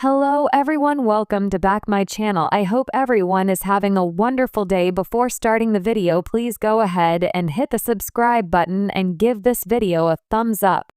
Hello everyone, welcome to back my channel. I hope everyone is having a wonderful day. Before starting the video, please go ahead and hit the subscribe button and give this video a thumbs up.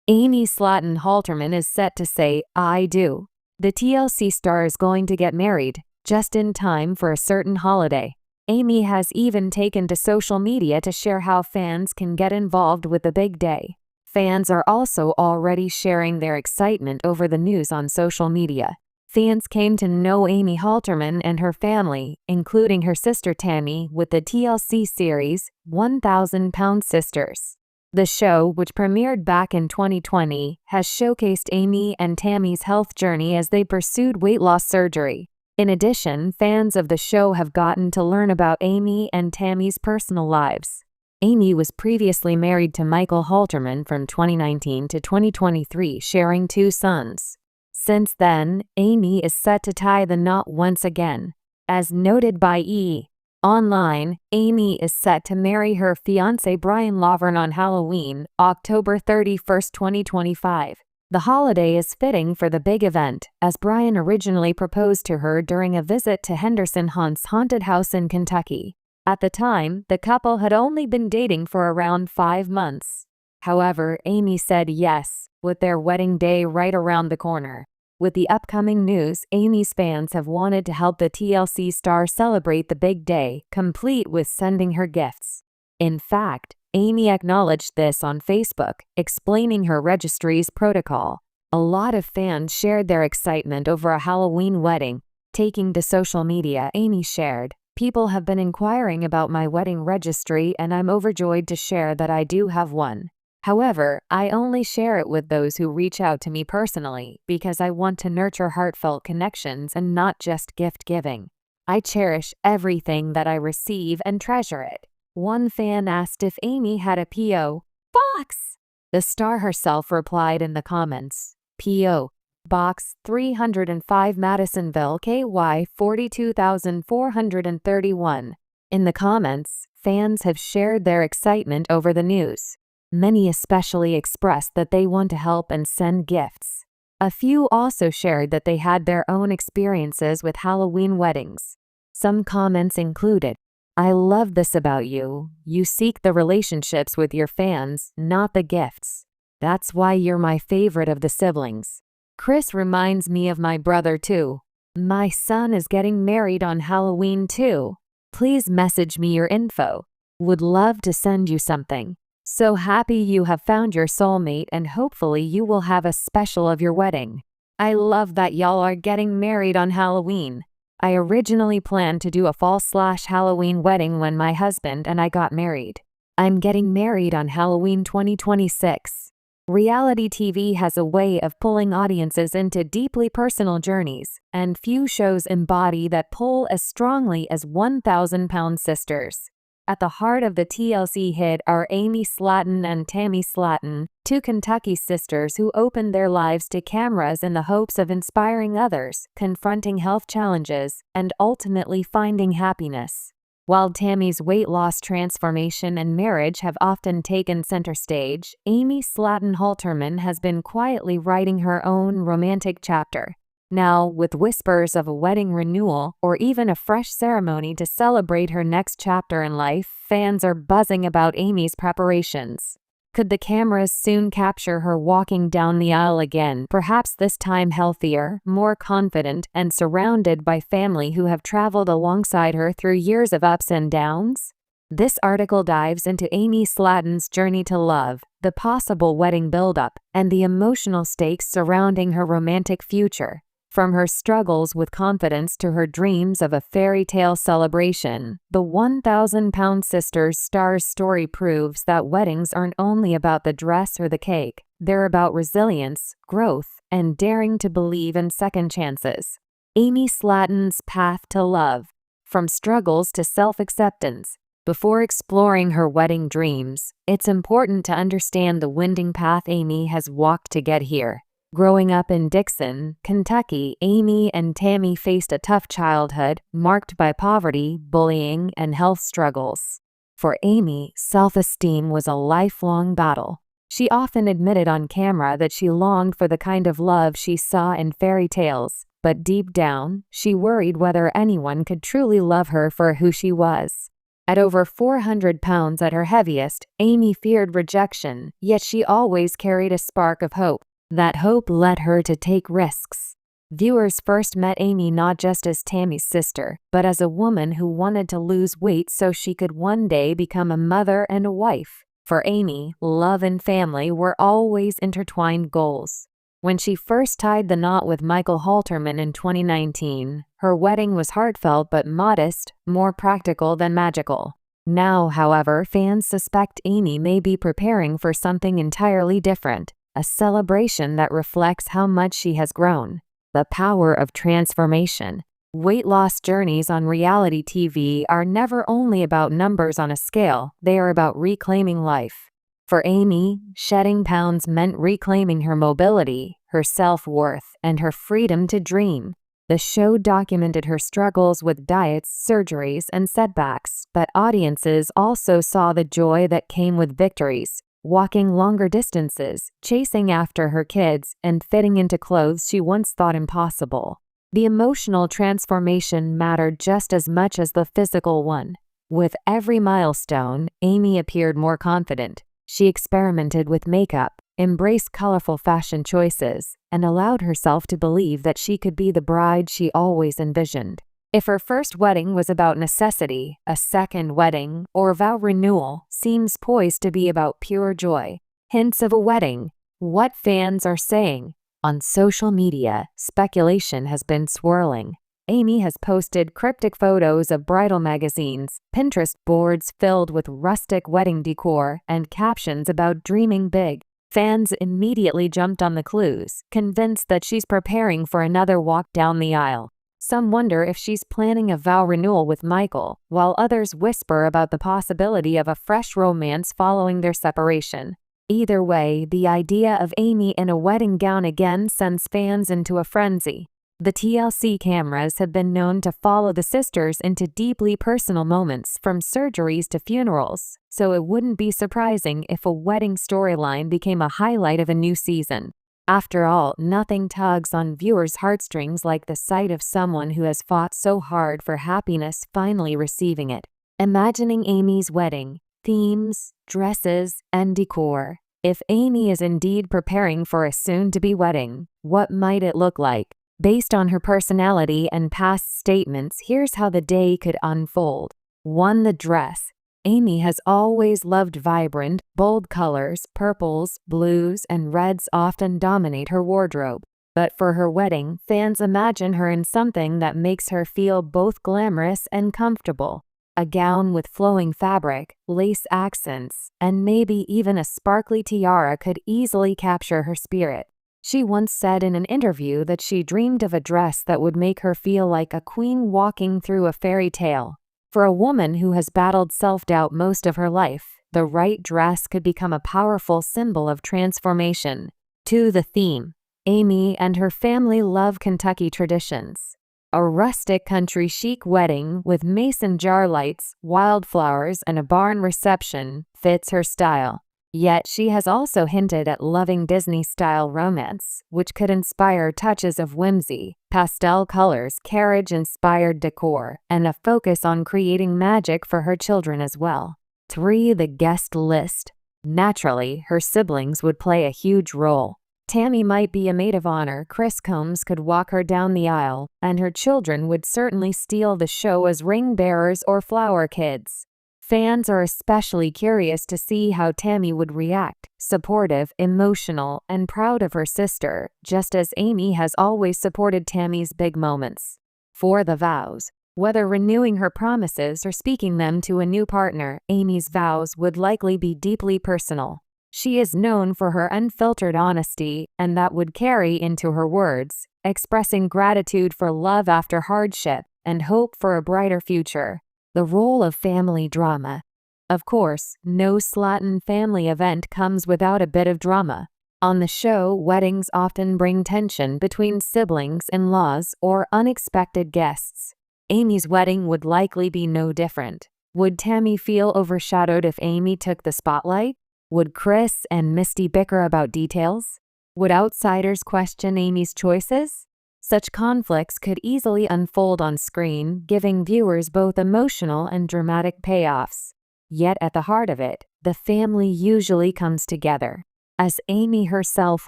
Amy Slaton-Halterman is set to say, "I do." The TLC star is going to get married, just in time for a certain holiday. Amy has even taken to social media to share how fans can get involved with the big day. Fans are also already sharing their excitement over the news on social media. Fans came to know Amy Halterman and her family, including her sister Tammy, with the TLC series 1,000-Pound Sisters. The show, which premiered back in 2020, has showcased Amy and Tammy's health journey as they pursued weight loss surgery. In addition, fans of the show have gotten to learn about Amy and Tammy's personal lives. Amy was previously married to Michael Halterman from 2019 to 2023, sharing 2 sons. Since then, Amy is set to tie the knot once again. As noted by E! Online, Amy is set to marry her fiancé Brian Laverne on Halloween, October 31, 2025. The holiday is fitting for the big event, as Brian originally proposed to her during a visit to Henderson Hunt's haunted house in Kentucky. At the time, the couple had only been dating for around 5 months. However, Amy said yes, with their wedding day right around the corner. With the upcoming news, Amy's fans have wanted to help the TLC star celebrate the big day, complete with sending her gifts. In fact, Amy acknowledged this on Facebook, explaining her registry's protocol. A lot of fans shared their excitement over a Halloween wedding. Taking to social media, Amy shared, "People have been inquiring about my wedding registry and I'm overjoyed to share that I do have one. However, I only share it with those who reach out to me personally because I want to nurture heartfelt connections and not just gift giving. I cherish everything that I receive and treasure it." One fan asked if Amy had a P.O. box. The star herself replied in the comments, "P.O. Box 305 Madisonville, KY 42431. In the comments, fans have shared their excitement over the news. Many especially expressed that they want to help and send gifts. A few also shared that they had their own experiences with Halloween weddings. Some comments included, "I love this about you. You seek the relationships with your fans, not the gifts. That's why you're my favorite of the siblings. Chris reminds me of my brother too. My son is getting married on Halloween too. Please message me your info. Would love to send you something. So happy you have found your soulmate and hopefully you will have a special of your wedding. I love that y'all are getting married on Halloween. I originally planned to do a fall/Halloween wedding when my husband and I got married. I'm getting married on Halloween 2026. Reality TV has a way of pulling audiences into deeply personal journeys, and few shows embody that pull as strongly as 1,000-Pound Sisters. At the heart of the TLC hit are Amy Slaton and Tammy Slaton, 2 Kentucky sisters who opened their lives to cameras in the hopes of inspiring others, confronting health challenges, and ultimately finding happiness. While Tammy's weight loss transformation and marriage have often taken center stage, Amy Slaton-Halterman has been quietly writing her own romantic chapter. Now, with whispers of a wedding renewal or even a fresh ceremony to celebrate her next chapter in life, fans are buzzing about Amy's preparations. Could the cameras soon capture her walking down the aisle again, perhaps this time healthier, more confident, and surrounded by family who have traveled alongside her through years of ups and downs? This article dives into Amy Slaton's journey to love, the possible wedding buildup, and the emotional stakes surrounding her romantic future. From her struggles with confidence to her dreams of a fairy tale celebration, the 1,000-Pound Sisters star's story proves that weddings aren't only about the dress or the cake. They're about resilience, growth, and daring to believe in second chances. Amy Slaton's path to love. From struggles to self-acceptance. Before exploring her wedding dreams, it's important to understand the winding path Amy has walked to get here. Growing up in Dixon, Kentucky, Amy and Tammy faced a tough childhood, marked by poverty, bullying, and health struggles. For Amy, self-esteem was a lifelong battle. She often admitted on camera that she longed for the kind of love she saw in fairy tales, but deep down, she worried whether anyone could truly love her for who she was. At over 400 pounds at her heaviest, Amy feared rejection, yet she always carried a spark of hope. That hope led her to take risks. Viewers first met Amy not just as Tammy's sister, but as a woman who wanted to lose weight so she could one day become a mother and a wife. For Amy, love and family were always intertwined goals. When she first tied the knot with Michael Halterman in 2019, her wedding was heartfelt but modest, more practical than magical. Now, however, fans suspect Amy may be preparing for something entirely different, a celebration that reflects how much she has grown. The power of transformation. Weight loss journeys on reality TV are never only about numbers on a scale, they are about reclaiming life. For Amy, shedding pounds meant reclaiming her mobility, her self-worth, and her freedom to dream. The show documented her struggles with diets, surgeries, and setbacks, but audiences also saw the joy that came with victories. Walking longer distances, chasing after her kids, and fitting into clothes she once thought impossible. The emotional transformation mattered just as much as the physical one. With every milestone, Amy appeared more confident. She experimented with makeup, embraced colorful fashion choices, and allowed herself to believe that she could be the bride she always envisioned. If her first wedding was about necessity, a second wedding, or vow renewal, seems poised to be about pure joy. Hints of a wedding. What fans are saying. On social media, speculation has been swirling. Amy has posted cryptic photos of bridal magazines, Pinterest boards filled with rustic wedding decor, and captions about dreaming big. Fans immediately jumped on the clues, convinced that she's preparing for another walk down the aisle. Some wonder if she's planning a vow renewal with Michael, while others whisper about the possibility of a fresh romance following their separation. Either way, the idea of Amy in a wedding gown again sends fans into a frenzy. The TLC cameras have been known to follow the sisters into deeply personal moments, from surgeries to funerals, so it wouldn't be surprising if a wedding storyline became a highlight of a new season. After all, nothing tugs on viewers' heartstrings like the sight of someone who has fought so hard for happiness finally receiving it. Imagining Amy's wedding, themes, dresses, and decor. If Amy is indeed preparing for a soon-to-be wedding, what might it look like? Based on her personality and past statements, here's how the day could unfold. 1. The dress. Amy has always loved vibrant, bold colors. Purples, blues, and reds often dominate her wardrobe. But for her wedding, fans imagine her in something that makes her feel both glamorous and comfortable. A gown with flowing fabric, lace accents, and maybe even a sparkly tiara could easily capture her spirit. She once said in an interview that she dreamed of a dress that would make her feel like a queen walking through a fairy tale. For a woman who has battled self-doubt most of her life, the right dress could become a powerful symbol of transformation. 2. The theme. Amy and her family love Kentucky traditions. A rustic country chic wedding with mason jar lights, wildflowers, and a barn reception fits her style. Yet she has also hinted at loving Disney-style romance, which could inspire touches of whimsy, pastel colors, carriage-inspired decor, and a focus on creating magic for her children as well. 3. The guest list. Naturally, her siblings would play a huge role. Tammy might be a maid of honor, Chris Combs could walk her down the aisle, and her children would certainly steal the show as ring bearers or flower kids. Fans are especially curious to see how Tammy would react, supportive, emotional, and proud of her sister, just as Amy has always supported Tammy's big moments. 4. The vows. Whether renewing her promises or speaking them to a new partner, Amy's vows would likely be deeply personal. She is known for her unfiltered honesty, and that would carry into her words, expressing gratitude for love after hardship and hope for a brighter future. The role of family drama. Of course, no Slaton family event comes without a bit of drama. On the show, weddings often bring tension between siblings, in-laws, or unexpected guests. Amy's wedding would likely be no different. Would Tammy feel overshadowed if Amy took the spotlight? Would Chris and Misty bicker about details? Would outsiders question Amy's choices? Such conflicts could easily unfold on screen, giving viewers both emotional and dramatic payoffs. Yet at the heart of it, the family usually comes together. As Amy herself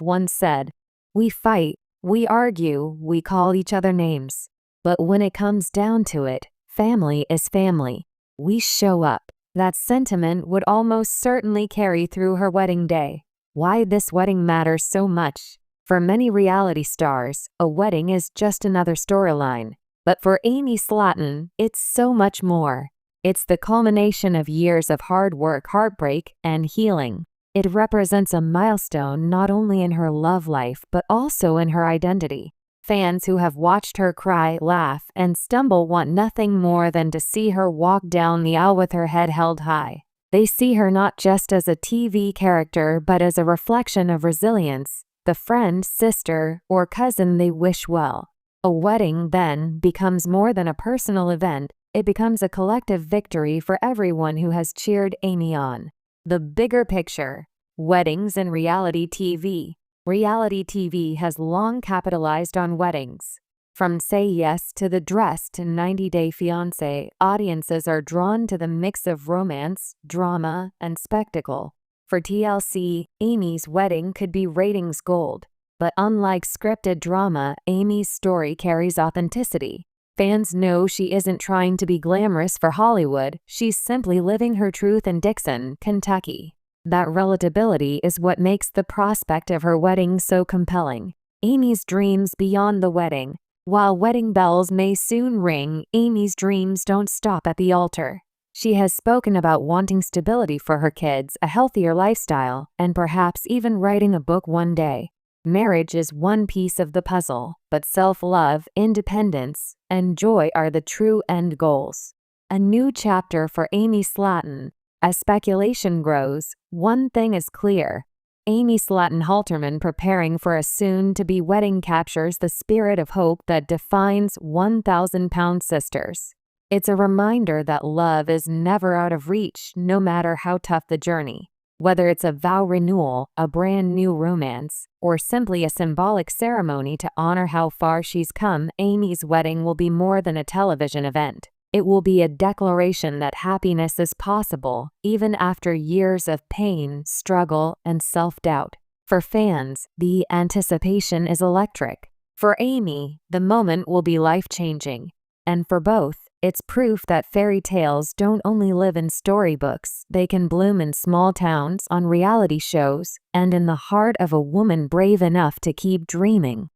once said, "We fight, we argue, we call each other names. But when it comes down to it, family is family. We show up." That sentiment would almost certainly carry through her wedding day. Why this wedding matters so much? For many reality stars, a wedding is just another storyline. But for Amy Slaton, it's so much more. It's the culmination of years of hard work, heartbreak, and healing. It represents a milestone not only in her love life but also in her identity. Fans who have watched her cry, laugh, and stumble want nothing more than to see her walk down the aisle with her head held high. They see her not just as a TV character but as a reflection of resilience, the friend, sister, or cousin they wish well. A wedding, then, becomes more than a personal event. It becomes a collective victory for everyone who has cheered Amy on. The bigger picture. Weddings and reality TV. Reality TV has long capitalized on weddings. From Say Yes to The Dress to 90 Day Fiancé, audiences are drawn to the mix of romance, drama, and spectacle. For TLC, Amy's wedding could be ratings gold. But unlike scripted drama, Amy's story carries authenticity. Fans know she isn't trying to be glamorous for Hollywood, she's simply living her truth in Dixon, Kentucky. That relatability is what makes the prospect of her wedding so compelling. Amy's dreams beyond the wedding. While wedding bells may soon ring, Amy's dreams don't stop at the altar. She has spoken about wanting stability for her kids, a healthier lifestyle, and perhaps even writing a book one day. Marriage is one piece of the puzzle, but self-love, independence, and joy are the true end goals. A new chapter for Amy Slaton. As speculation grows, one thing is clear. Amy Slaton-Halterman preparing for a soon-to-be wedding captures the spirit of hope that defines 1,000-pound sisters. It's a reminder that love is never out of reach, no matter how tough the journey. Whether it's a vow renewal, a brand new romance, or simply a symbolic ceremony to honor how far she's come, Amy's wedding will be more than a television event. It will be a declaration that happiness is possible, even after years of pain, struggle, and self-doubt. For fans, the anticipation is electric. For Amy, the moment will be life-changing. And for both, it's proof that fairy tales don't only live in storybooks, they can bloom in small towns, on reality shows, and in the heart of a woman brave enough to keep dreaming.